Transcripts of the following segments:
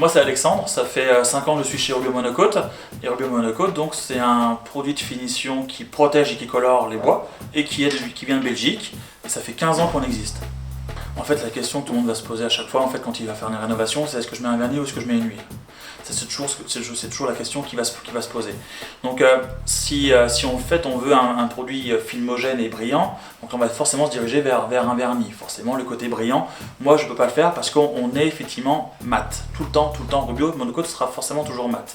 moi c'est Alexandre, ça fait 5 ans que je suis chez Rubio Monocoat. Et Rubio Monocoat, donc c'est un produit de finition qui protège et qui colore les bois et qui vient de Belgique. Et ça fait 15 ans qu'on existe. En fait, la question que tout le monde va se poser à chaque fois, en fait, quand il va faire une rénovation, c'est est-ce que je mets un vernis ou est-ce que je mets une huile? C'est toujours la question qui va se poser. Donc, si en fait on veut un produit filmogène et brillant, donc on va forcément se diriger vers un vernis. Forcément, le côté brillant, moi je ne peux pas le faire parce qu'on est effectivement mat. Tout le temps, Rubio Monocoat sera forcément toujours mat.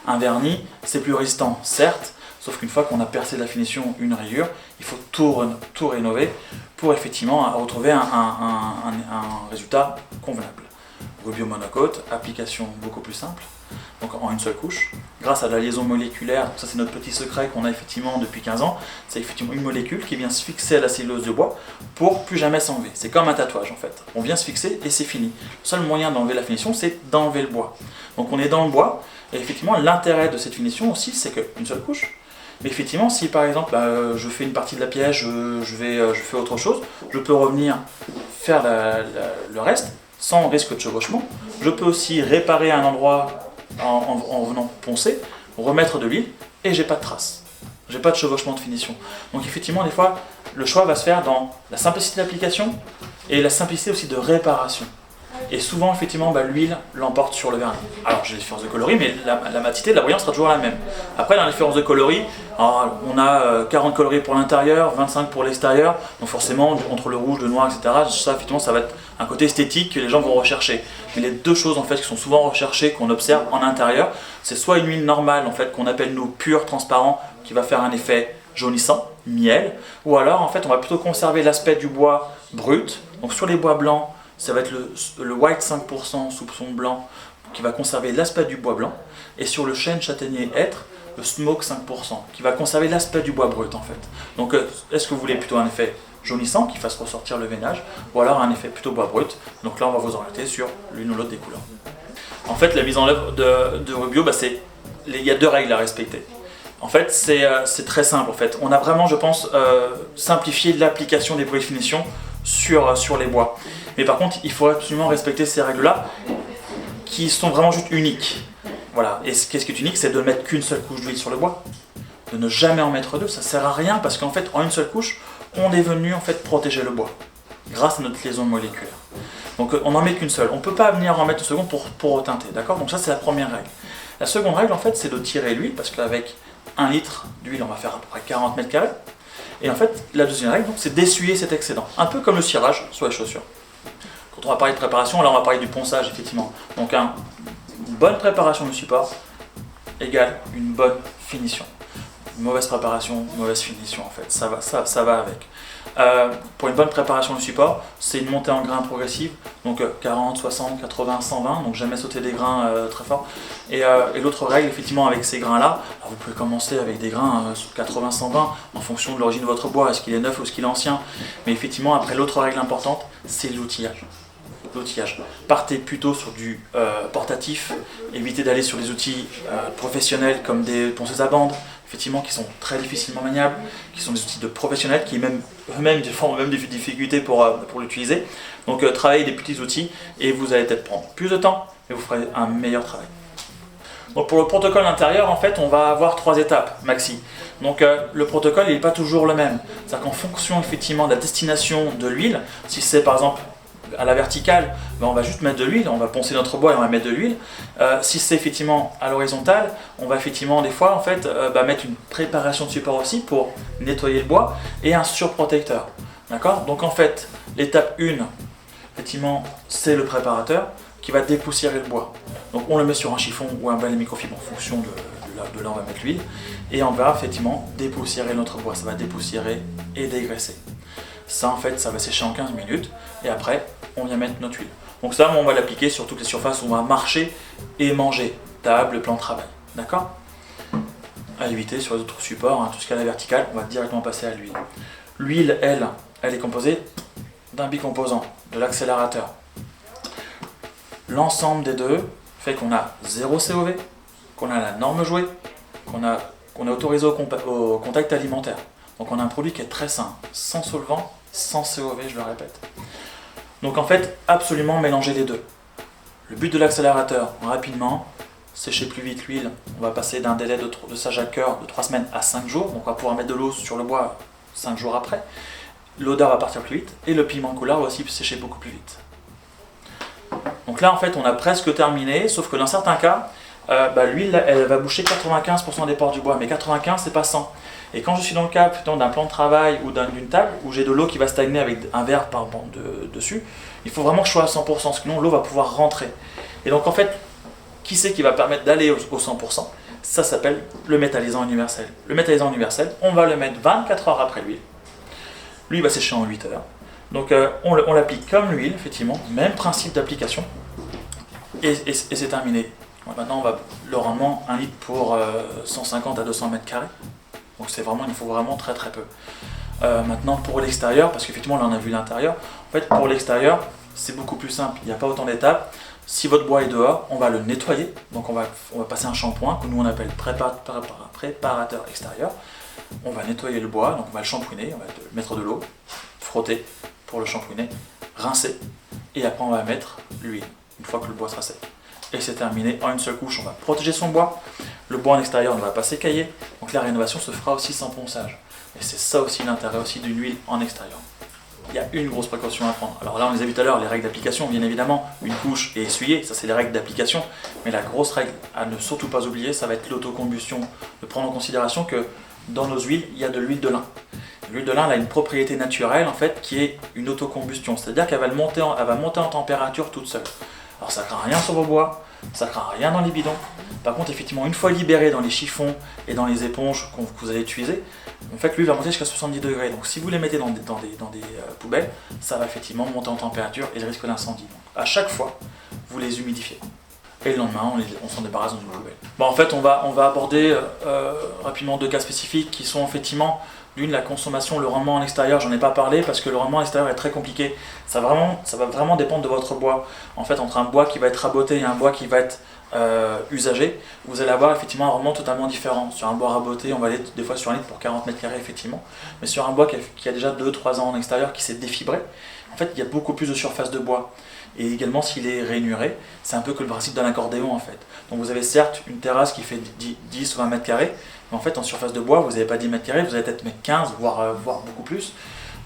Un vernis, c'est plus résistant, certes, sauf qu'une fois qu'on a percé de la finition une rayure, il faut tout rénover pour effectivement retrouver un résultat convenable. Rubio Monocoat, application beaucoup plus simple, donc en une seule couche, grâce à la liaison moléculaire. Ça c'est notre petit secret qu'on a effectivement depuis 15 ans, c'est effectivement une molécule qui vient se fixer à la cellulose de bois pour plus jamais s'enlever. C'est comme un tatouage en fait, on vient se fixer et c'est fini. Le seul moyen d'enlever la finition, c'est d'enlever le bois. Donc on est dans le bois, et effectivement l'intérêt de cette finition aussi, c'est qu'une seule couche. Mais effectivement, si par exemple je fais une partie de la pièce, je fais autre chose, je peux revenir faire le reste sans risque de chevauchement. Je peux aussi réparer un endroit en venant poncer, remettre de l'huile et j'ai pas de traces. J'ai pas de chevauchement de finition. Donc effectivement, des fois, le choix va se faire dans la simplicité d'application et la simplicité aussi de réparation. Et souvent, effectivement, l'huile l'emporte sur le vernis. Alors, j'ai des différences de coloris, mais la matité, la brillance sera toujours la même. Après, dans les différences de coloris, on a 40 coloris pour l'intérieur, 25 pour l'extérieur. Donc forcément, entre le rouge, le noir, etc., ça, effectivement, ça va être un côté esthétique que les gens vont rechercher. Mais les deux choses, en fait, qui sont souvent recherchées, qu'on observe en intérieur, c'est soit une huile normale, en fait, qu'on appelle nous pur, transparent, qui va faire un effet jaunissant, miel, ou alors, en fait, on va plutôt conserver l'aspect du bois brut. Donc sur les bois blancs, ça va être le white 5% soupçon blanc qui va conserver l'aspect du bois blanc, et sur le chêne, châtaignier, hêtre, le smoke 5% qui va conserver l'aspect du bois brut en fait. Donc est-ce que vous voulez plutôt un effet jaunissant qui fasse ressortir le veinage, ou alors un effet plutôt bois brut? Donc là on va vous orienter sur l'une ou l'autre des couleurs. En fait la mise en œuvre de Rubio, il y a deux règles à respecter. En fait c'est très simple en fait. On a vraiment je pense simplifié l'application des produits de finition sur les bois. Mais par contre, il faut absolument respecter ces règles-là qui sont vraiment juste uniques. Voilà. Et qu'est-ce qui est unique? C'est de ne mettre qu'une seule couche d'huile sur le bois. De ne jamais en mettre deux, ça ne sert à rien parce qu'en fait, en une seule couche, on est venu en fait protéger le bois grâce à notre liaison moléculaire. Donc on n'en met qu'une seule. On ne peut pas venir en mettre une seconde pour reteinter. D'accord? Donc ça, c'est la première règle. La seconde règle, en fait, c'est de tirer l'huile parce qu'avec 1 litre d'huile, on va faire à peu près 40 mètres carrés. Et en fait, la deuxième règle, c'est d'essuyer cet excédent. Un peu comme le cirage sur les chaussures. Quand on va parler de préparation, là on va parler du ponçage effectivement. Donc une bonne préparation du support égale une bonne finition. Une mauvaise préparation, mauvaise finition en fait. Ça va avec. Pour une bonne préparation du support, c'est une montée en grains progressive. Donc 40, 60, 80, 120. Donc jamais sauter des grains très forts. Et l'autre règle effectivement avec ces grains-là, vous pouvez commencer avec des grains 80, 120 en fonction de l'origine de votre bois. Est-ce qu'il est neuf ou est-ce qu'il est ancien? Mais effectivement après l'autre règle importante, c'est l'outillage. Partez plutôt sur du portatif, évitez d'aller sur des outils professionnels comme des ponceuses à bande, effectivement qui sont très difficilement maniables, qui sont des outils de professionnels qui eux-mêmes font des difficultés pour l'utiliser. Donc travaillez des petits outils et vous allez peut-être prendre plus de temps et vous ferez un meilleur travail. Donc pour le protocole intérieur, en fait, on va avoir 3 étapes maxi. Donc le protocole il n'est pas toujours le même. C'est-à-dire qu'en fonction effectivement de la destination de l'huile, si c'est par exemple à la verticale, on va juste mettre de l'huile, on va poncer notre bois et on va mettre de l'huile. Si c'est effectivement à l'horizontale, on va effectivement des fois en fait, mettre une préparation de support aussi pour nettoyer le bois et un surprotecteur. D'accord? Donc en fait, l'étape 1, effectivement, c'est le préparateur qui va dépoussiérer le bois. Donc on le met sur un chiffon ou un balai microfibre en fonction de là où on va mettre l'huile et on va effectivement dépoussiérer notre bois. Ça va dépoussiérer et dégraisser. Ça en fait, ça va sécher en 15 minutes et après on vient mettre notre huile. Donc ça, on va l'appliquer sur toutes les surfaces où on va marcher et manger, table, plan de travail. D'accord? À éviter sur les autres supports, tout ce qui est à la verticale, on va directement passer à l'huile. L'huile, elle est composée d'un bicomposant, de l'accélérateur. L'ensemble des deux fait qu'on a 0 COV, qu'on a la norme jouée, qu'on est autorisé au contact alimentaire. Donc on a un produit qui est très sain, sans solvant, sans COV, je le répète. Donc en fait, absolument mélanger les deux. Le but de l'accélérateur, rapidement, sécher plus vite l'huile. On va passer d'un délai de sage à cœur de 3 semaines à 5 jours. Donc on va pouvoir mettre de l'eau sur le bois 5 jours après. L'odeur va partir plus vite et le piment coulard va aussi sécher beaucoup plus vite. Donc là en fait on a presque terminé, sauf que dans certains cas, l'huile elle va boucher 95% des pores du bois, mais 95 c'est pas 100. Et quand je suis dans le cas plutôt d'un plan de travail ou d'une table où j'ai de l'eau qui va stagner avec un verre par dessus, il faut vraiment que je sois à 100%, sinon l'eau va pouvoir rentrer. Et donc en fait, qui c'est qui va permettre d'aller au 100%? Ça s'appelle le métallisant universel. Le métallisant universel, on va le mettre 24 heures après l'huile. Lui il va sécher en 8 heures. Donc on l'applique comme l'huile, effectivement, même principe d'application. Et c'est terminé. Donc, maintenant, le rendement, 1 litre pour 150 à 200 mètres carrés. Donc il faut vraiment très très peu. Maintenant pour l'extérieur, parce qu'effectivement là on a vu l'intérieur, en fait pour l'extérieur c'est beaucoup plus simple, il n'y a pas autant d'étapes. Si votre bois est dehors, on va le nettoyer, donc on va passer un shampoing que nous on appelle préparateur extérieur. On va nettoyer le bois, donc on va le shampouiner, on va mettre de l'eau, frotter pour le shampouiner, rincer, et après on va mettre l'huile, une fois que le bois sera sec. Et c'est terminé en une seule couche, on va protéger son bois, le bois en extérieur ne va pas s'écailler, donc la rénovation se fera aussi sans ponçage. Et c'est ça aussi l'intérêt aussi d'une huile en extérieur. Il y a une grosse précaution à prendre. Alors là on les a vu tout à l'heure, les règles d'application, bien évidemment, une couche et essuyer, ça c'est les règles d'application, mais la grosse règle à ne surtout pas oublier, ça va être l'autocombustion, de prendre en considération que dans nos huiles, il y a de l'huile de lin. L'huile de lin elle a une propriété naturelle en fait qui est une autocombustion, c'est-à-dire qu'elle va monter en température toute seule. Alors ça ne craint rien sur vos bois, ça ne craint rien dans les bidons. Par contre, effectivement, une fois libéré dans les chiffons et dans les éponges que vous allez utiliser, en fait, l'huile va monter jusqu'à 70 degrés. Donc si vous les mettez dans des poubelles, ça va effectivement monter en température et le risque d'incendie. À chaque fois, vous les humidifiez. Et le lendemain, on s'en débarrasse dans une poubelle. Bon, en fait, on va aborder rapidement 2 cas spécifiques qui sont effectivement l'une, la consommation, le rendement en extérieur. J'en ai pas parlé parce que le rendement en extérieur est très compliqué. Ça va vraiment dépendre de votre bois. En fait, entre un bois qui va être raboté et un bois qui va être usagé, vous allez avoir effectivement un rendement totalement différent. Sur un bois raboté, on va aller des fois sur un litre pour 40 mètres carrés, effectivement. Mais sur un bois qui a déjà 2-3 ans en extérieur, qui s'est défibré, en fait, il y a beaucoup plus de surface de bois. Et également, s'il est rainuré, c'est un peu que le principe d'un accordéon en fait. Donc vous avez certes une terrasse qui fait 10 ou 20 mètres carrés, mais en fait en surface de bois, vous n'avez pas 10 mètres carrés, vous allez peut-être mettre 15, voire beaucoup plus.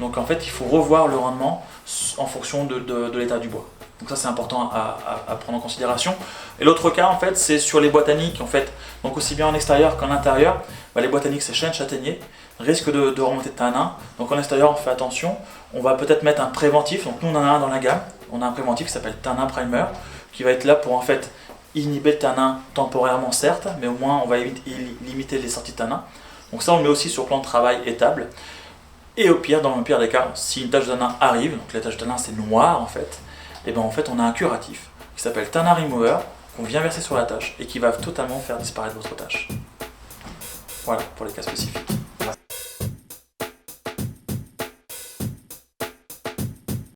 Donc en fait, il faut revoir le rendement en fonction de l'état du bois. Donc ça c'est important à prendre en considération. Et l'autre cas en fait, c'est sur les bois tanniques en fait. Donc aussi bien en extérieur qu'en intérieur, les bois tanniques c'est chêne, châtaignier, risque de remonter de tanin. Donc en extérieur on fait attention, on va peut-être mettre un préventif, donc nous on en a un dans la gamme. On a un préventif qui s'appelle Tanin Primer, qui va être là pour en fait inhiber le tanin temporairement certes, mais au moins on va limiter les sorties de tanin. Donc ça on le met aussi sur plan de travail étable. Et au pire, dans le pire des cas, si une tache de tanin arrive, donc la tache de tanin c'est noir en fait, et bien en fait on a un curatif qui s'appelle Tanin Remover, qu'on vient verser sur la tache et qui va totalement faire disparaître votre tache. Voilà pour les cas spécifiques.